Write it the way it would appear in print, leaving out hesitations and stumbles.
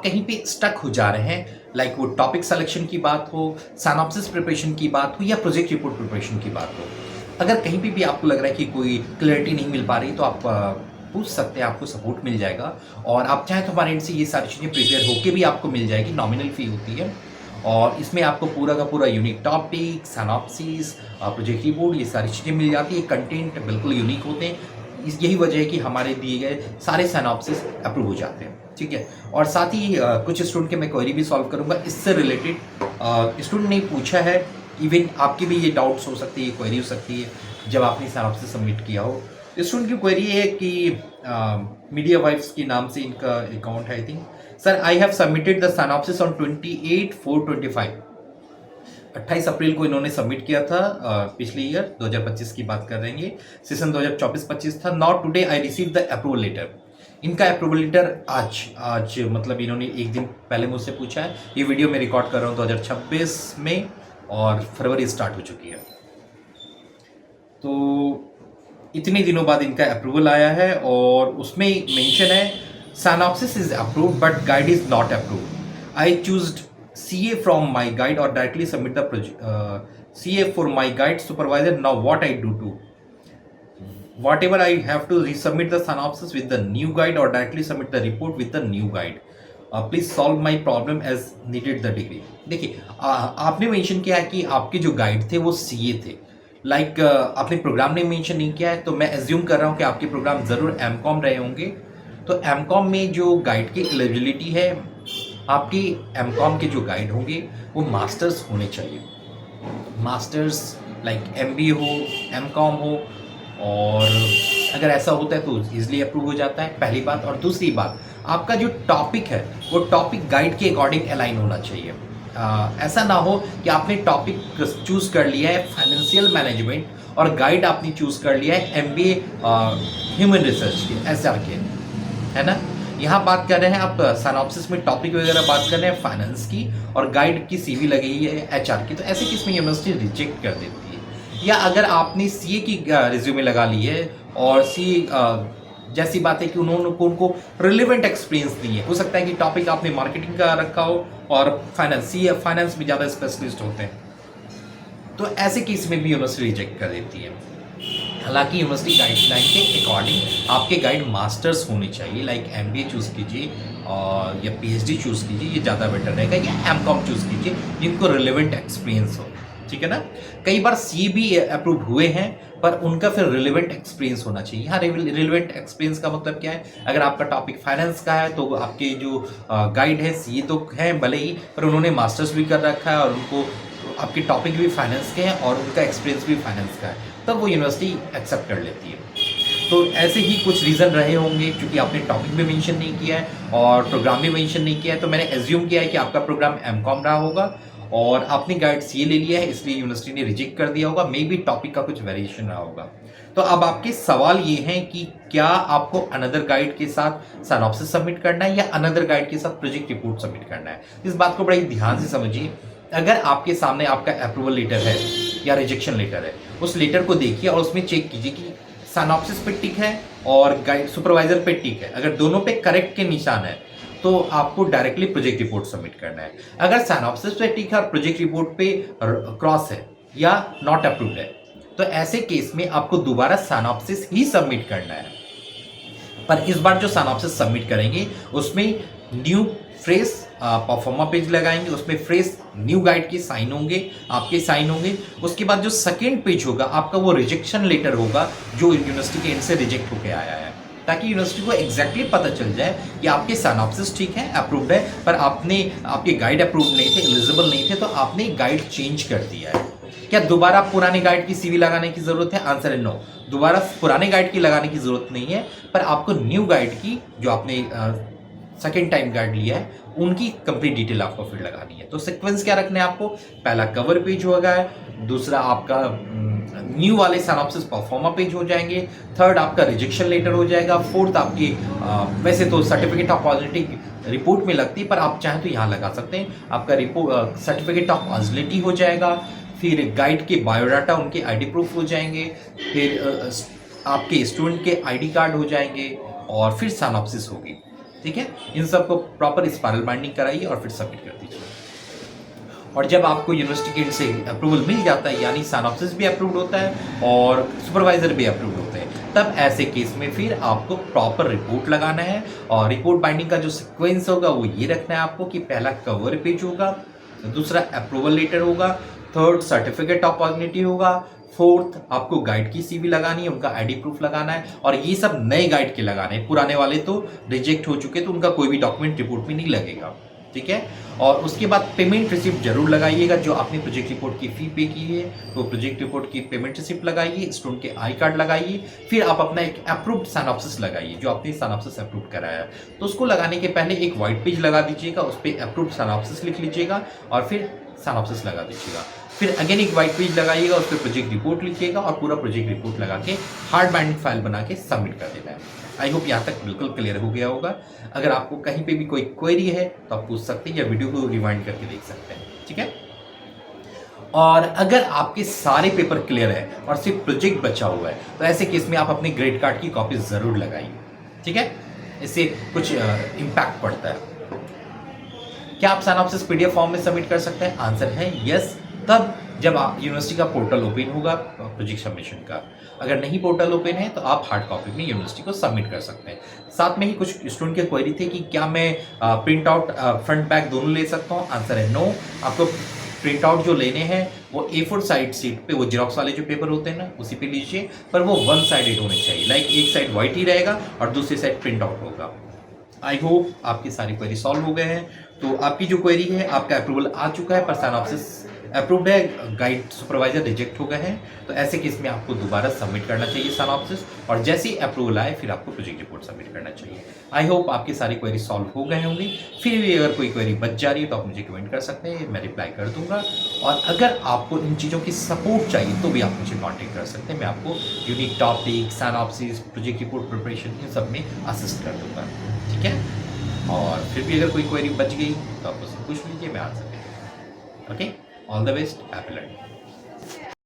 कहीं पे स्टक हो जा रहे हैं, लाइक वो टॉपिक सिलेक्शन की बात हो, सिनॉप्सिस प्रिपरेशन की बात हो या प्रोजेक्ट रिपोर्ट प्रिपरेशन की बात हो, अगर कहीं पे भी आपको लग रहा है कि कोई क्लैरिटी नहीं मिल पा रही तो आप पूछ सकते हैं, आपको सपोर्ट मिल जाएगा। और आप चाहें तो हमारे एंड से ये सारी चीज़ें प्रिपेयर होके भी आपको मिल जाएगी, नॉमिनल फ़ी होती है। और इसमें आपको पूरा का पूरा unique topic, synopsis, project report, ये सारी चीज़ें मिल जाती है। कंटेंट बिल्कुल यूनिक होते हैं। यही वजह है कि हमारे दिए गए सारे सिनॉप्सिस अप्रूव हो जाते हैं, ठीक है। और साथ ही कुछ स्टूडेंट के मैं क्वेरी भी सॉल्व करूंगा इससे रिलेटेड। स्टूडेंट ने पूछा है, इवन आपकी भी ये डाउट्स हो सकती है, ये क्वेरी हो सकती है जब आपने सिनॉप्सिस सबमिट किया हो। स्टूडेंट की क्वेरी है कि मीडिया वाइब्स के नाम से इनका अकाउंट है, I think. Sir, I have submitted the synopsis on 28/4/25। 28 अप्रैल को इन्होंने सबमिट किया था, पिछले ईयर 2025 की बात कर रहे हैं, ये सेशन 2024-25 था। Now today I receive the approval letter. इनका अप्रूवल लेटर आज मतलब इन्होंने एक दिन पहले मुझसे पूछा है। ये वीडियो मैं रिकॉर्ड कर रहा हूँ 2026 में और फरवरी स्टार्ट हो चुकी है, तो इतने दिनों बाद इनका अप्रूवल आया है। और उसमें मेंशन है, synopsis is approved but guide is not approved. I chose CA from my guide or directly submit the CA for my guide supervisor. Now what I do to whatever I have to resubmit the synopsis with the new guide or directly submit the report with the new guide. Please solve my problem as needed the degree. देखिए, आपने mention किया है कि आपके जो guide थे वो CA थे, लाइक आपने प्रोग्राम ने मेंशन नहीं किया है, तो मैं एज्यूम कर रहा हूँ कि आपके प्रोग्राम ज़रूर MCOM रहे होंगे। तो MCOM में जो गाइड की एलिजिबिलिटी है, आपके MCOM के जो गाइड होंगे वो मास्टर्स होने चाहिए। मास्टर्स लाइक MBA हो, MCOM हो, और अगर ऐसा होता है तो ईजिली अप्रूव हो जाता है, पहली बात। और दूसरी बात, आपका जो टॉपिक है वो टॉपिक गाइड के अकॉर्डिंग अलाइन होना चाहिए। ऐसा ना हो कि आपने टॉपिक चूज़ कर लिया है फाइनेंशियल मैनेजमेंट और गाइड आपने चूज़ कर लिया है MBA ह्यूमन रिसर्च के, SR के, है ना। यहाँ बात कर रहे हैं आप सिनॉप्सिस में टॉपिक वगैरह बात कर रहे हैं फाइनेंस की और गाइड की CV लगी है HR की, तो ऐसे केस में यूनिवर्सिटी रिजेक्ट कर देती है। या अगर आपने CA की रिज्यूमे लगा ली है और जैसी बात है कि उनको रिलेवेंट एक्सपीरियंस नहीं है, हो सकता है कि टॉपिक आपने मार्केटिंग का रखा हो और फाइनेंस में ज़्यादा स्पेशलिस्ट होते हैं, तो ऐसे केस में भी यूनिवर्सिटी रिजेक्ट कर देती है। हालांकि यूनिवर्सिटी गाइडलाइन के अकॉर्डिंग आपके गाइड मास्टर्स होने चाहिए, लाइक MBA चूज़ कीजिए और या PhD चूज़ कीजिए, ये ज़्यादा बेटर रहेगा, या MCOM चूज़ कीजिए जिनको रिलेवेंट एक्सपीरियंस हो, ठीक है ना। कई बार CA भी अप्रूव हुए हैं पर उनका फिर रिलेवेंट एक्सपीरियंस होना चाहिए। हाँ, रिलेवेंट एक्सपीरियंस का मतलब क्या है, अगर आपका टॉपिक फाइनेंस का है तो आपके जो गाइड है CA तो हैं भले ही, पर उन्होंने मास्टर्स भी कर रखा है और उनको आपके टॉपिक भी फाइनेंस के हैं और उनका एक्सपीरियंस भी फाइनेंस का है, तब वो यूनिवर्सिटी एक्सेप्ट कर लेती है। तो ऐसे ही कुछ रीज़न रहे होंगे, क्योंकि आपने टॉपिक भी मेंशन नहीं किया है और प्रोग्राम भी मेंशन नहीं किया है, तो मैंने एज्यूम किया है कि आपका प्रोग्राम MCOM रहा होगा और आपने गाइड CA ले लिया है, इसलिए यूनिवर्सिटी ने रिजेक्ट कर दिया होगा। मे बी टॉपिक का कुछ वेरिएशन रहा होगा। तो अब आपके सवाल ये हैं कि क्या आपको अनदर गाइड के साथ सिनॉप्सिस सबमिट करना है या अनदर गाइड के साथ प्रोजेक्ट रिपोर्ट सबमिट करना है। इस बात को बड़े ध्यान से समझिए। अगर आपके सामने आपका अप्रूवल लेटर है या रिजेक्शन लेटर है, उस लेटर को देखिए और उसमें चेक कीजिए कि सिनॉप्सिस पे टिक है और गाइड सुपरवाइजर पे टिक है। अगर दोनों पे करेक्ट के निशान है तो आपको डायरेक्टली प्रोजेक्ट रिपोर्ट सबमिट करना है। अगर सिनॉप्सिस पे टिक है और प्रोजेक्ट रिपोर्ट पे क्रॉस है या नॉट अप्रूव्ड है, तो ऐसे केस में आपको दोबारा सिनॉप्सिस ही सबमिट करना है। पर इस बार जो सिनॉप्सिस सबमिट करेंगे उसमें न्यू फ्रेश परफॉर्मा पेज लगाएंगे, उसमें फ्रेश न्यू गाइड के साइन होंगे, आपके साइन होंगे। उसके बाद जो सेकेंड पेज होगा आपका वो रिजेक्शन लेटर होगा जो यूनिवर्सिटी के एंड से रिजेक्ट होकर आया है, ताकि यूनिवर्सिटी को एग्जैक्टली पता चल जाए कि आपके सिनॉप्सिस ठीक है, अप्रूव्ड है, पर आपके गाइड अप्रूव्ड नहीं थे, एलिजिबल नहीं थे, तो आपने गाइड चेंज कर दिया है। क्या दोबारा पुराने गाइड की CV लगाने की जरूरत है? आंसर है नो, दोबारा पुराने गाइड की लगाने की जरूरत नहीं है, पर आपको न्यू गाइड की जो आपने सेकेंड टाइम गाइड लिया है उनकी कंप्लीट डिटेल आपको फिर लगानी है। तो सीक्वेंस क्या रखना है आपको, पहला कवर पेज होगा, दूसरा आपका न्यू वाले सिनॉप्सिस परफॉर्मा पेज हो जाएंगे, थर्ड आपका रिजेक्शन लेटर हो जाएगा, फोर्थ आपकी वैसे तो सर्टिफिकेट ऑफ पॉजिटिव रिपोर्ट में लगती है पर आप चाहें तो यहाँ लगा सकते हैं, आपका रिपोर्ट सर्टिफिकेट ऑफ पॉजिटिविटी हो जाएगा, फिर गाइड के बायोडाटा उनके ID प्रूफ हो जाएंगे, फिर आपके स्टूडेंट के ID कार्ड हो जाएंगे और फिर सिनॉप्सिस होगी। ठीक है, इन सबको प्रॉपर स्पाइरल बाइंडिंग कराइए और फिर सबमिट कर दीजिए। और जब आपको यूनिवर्सिटी के एंड से अप्रूवल मिल जाता है, यानी साइनॉप्सिस भी अप्रूव्ड होता है और सुपरवाइजर भी अप्रूव्ड होते हैं, तब ऐसे केस में फिर आपको प्रॉपर रिपोर्ट लगाना है। और रिपोर्ट बाइंडिंग का जो सीक्वेंस होगा वो ये रखना है आपको कि पहला कवर पेज होगा, दूसरा अप्रूवल लेटर होगा, थर्ड सर्टिफिकेट ऑफ ऑर्गेनिटी होगा, फोर्थ आपको गाइड की सीवी लगानी है, उनका आईडी प्रूफ लगाना है। और ये सब नए गाइड के लगाने हैं, पुराने वाले तो रिजेक्ट हो चुके तो उनका कोई भी डॉक्यूमेंट रिपोर्ट में नहीं लगेगा, ठीक है। और उसके बाद पेमेंट रिसिप्ट जरूर लगाइएगा। जो आपने प्रोजेक्ट रिपोर्ट की फी पे की है तो प्रोजेक्ट रिपोर्ट की पेमेंट रिसिप्ट लगाइए, स्टूडेंट के आई कार्ड लगाइए, फिर आप अपना एक अप्रूव्ड साइनॉप्सिस लगाइए जो आपने साइनॉप्सिस अप्रूव कराया है। तो उसको लगाने के पहले एक व्हाइट पेज लगा दीजिएगा, उस पर अप्रूव्ड साइनॉप्सिस लिख लीजिएगा और फिर साइनॉप्सिस लगा दीजिएगा। फिर अगेन एक व्हाइट पेज लगाइएगा, उस पर प्रोजेक्ट रिपोर्ट लिखिएगा और पूरा प्रोजेक्ट रिपोर्ट लगा के हार्ड बाइंडिंग फाइल बना के सबमिट कर देना है। आई होप यहाँ तक बिल्कुल क्लियर हो गया होगा। अगर आपको कहीं पे भी कोई क्वेरी है तो आप पूछ सकते हैं या वीडियो को रिवाइंड करके देख सकते हैं, ठीक है। और अगर आपके सारे पेपर क्लियर है और सिर्फ प्रोजेक्ट बचा हुआ है तो ऐसे केस में आप अपने ग्रेड कार्ड की कॉपी जरूर लगाइए, ठीक है। इससे कुछ इम्पैक्ट पड़ता है। क्या आप साइनॉप्सिस पीडीएफ फॉर्म में सबमिट कर सकते हैं? आंसर है यस, तब जब आप यूनिवर्सिटी का पोर्टल ओपन होगा प्रोजेक्ट सबमिशन का। अगर नहीं पोर्टल ओपन है तो आप हार्ड कॉपी में यूनिवर्सिटी को सबमिट कर सकते हैं। साथ में ही कुछ स्टूडेंट के क्वेरी थे कि क्या मैं प्रिंट आउट फ्रंट बैक दोनों ले सकता हूँ? आंसर है नो। आपको प्रिंट आउट जो लेने हैं वो A4 साइड सीट पे, वो जेरोक्स वाले जो पेपर होते हैं ना उसी पे लीजिए, पर वो वन साइडेड होने चाहिए। लाइक एक साइड व्हाइट ही रहेगा और दूसरी साइड प्रिंट आउट होगा। आई होप आपकी सारी क्वेरी सॉल्व हो गए हैं। तो आपकी जो क्वेरी है, आपका अप्रूवल आ चुका है पर साइनॉप्सिस अप्रूव्ड है, गाइड सुपरवाइजर रिजेक्ट हो गए हैं, तो ऐसे केस में आपको दोबारा सबमिट करना चाहिए साइनॉप्सिस और जैसे ही अप्रूवल आए फिर आपको प्रोजेक्ट रिपोर्ट सबमिट करना चाहिए। आई होप आपकी सारी क्वेरी सॉल्व हो गए होंगी। फिर भी अगर कोई क्वेरी बच जा रही है तो आप मुझे कमेंट कर सकते हैं, मैं रिप्लाई कर दूंगा। और अगर आपको इन चीज़ों की सपोर्ट चाहिए तो भी आप मुझे कॉन्टेक्ट कर सकते हैं। मैं आपको unique topic, synopsis, project report preparation इन सब में असिस्ट कर दूंगा, ठीक है। और फिर भी अगर कोई क्वेरी बच गई तो आप उससे पूछ लीजिए, मैं आंसर दे दूँगा। Okay, all the best, happy learning.